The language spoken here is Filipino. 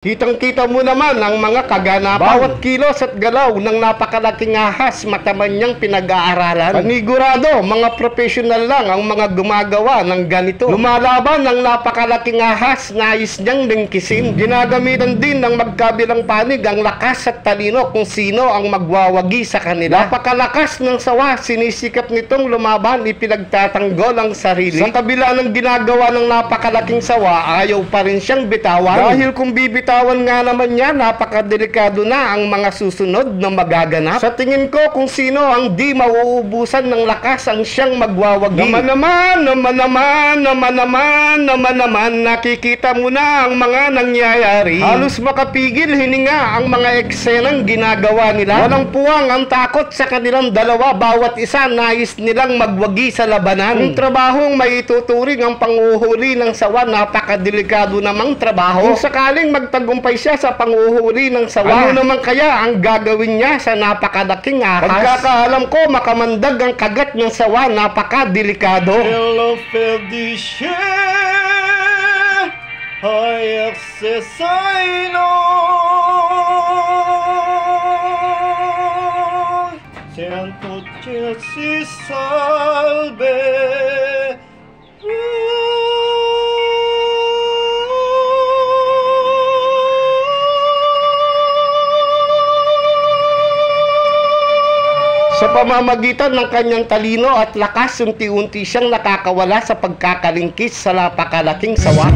Kitang-kita mo naman ang mga kaganapan. Bawat kilos at galaw ng napakalaking ahas, mataman niyang pinag-aaralan. Panigurado, mga professional lang ang mga gumagawa ng ganito. Lumalaban ng napakalaking ahas, nais niyang lingkisin. Ginagamitan din ng magkabilang panig ang lakas at talino kung sino ang magwawagi sa kanila. Napakalakas ng sawa, sinisikap nitong lumaban, ipinagtatanggol ang sarili. Sa kabila ng ginagawa ng napakalaking sawa, ayaw pa rin siyang bitawan. Dahil kung bibitawan nga naman niya, napakadelikado na ang mga susunod na magaganap. Sa tingin ko, kung sino ang di mauubusan ng lakas ang siyang magwawagi. Naman, nakikita mo na ang mga nangyayari. Halos makapigil hininga ang mga eksenang ginagawa nila. Walang puwang ang takot sa kanilang dalawa, bawat isa nais nilang magwagi sa labanan. Ang trabahong may ituturing ang panguhuli ng sawa, napakadelikado namang trabaho. Kung sakaling magtagumpay siya sa panguhuli ng sawa, ano naman kaya ang gagawin niya sa napakalaking ahas? Pagkakaalam ko, makamandag ang kagat ng sawa, napakadelikado. Hello, Felicia, hay acceso no. Santo Dios si salve. Sa pamamagitan ng kanyang talino at lakas, unti-unti siyang nakakawala sa pagkakalingkis sa napakalaking sawa.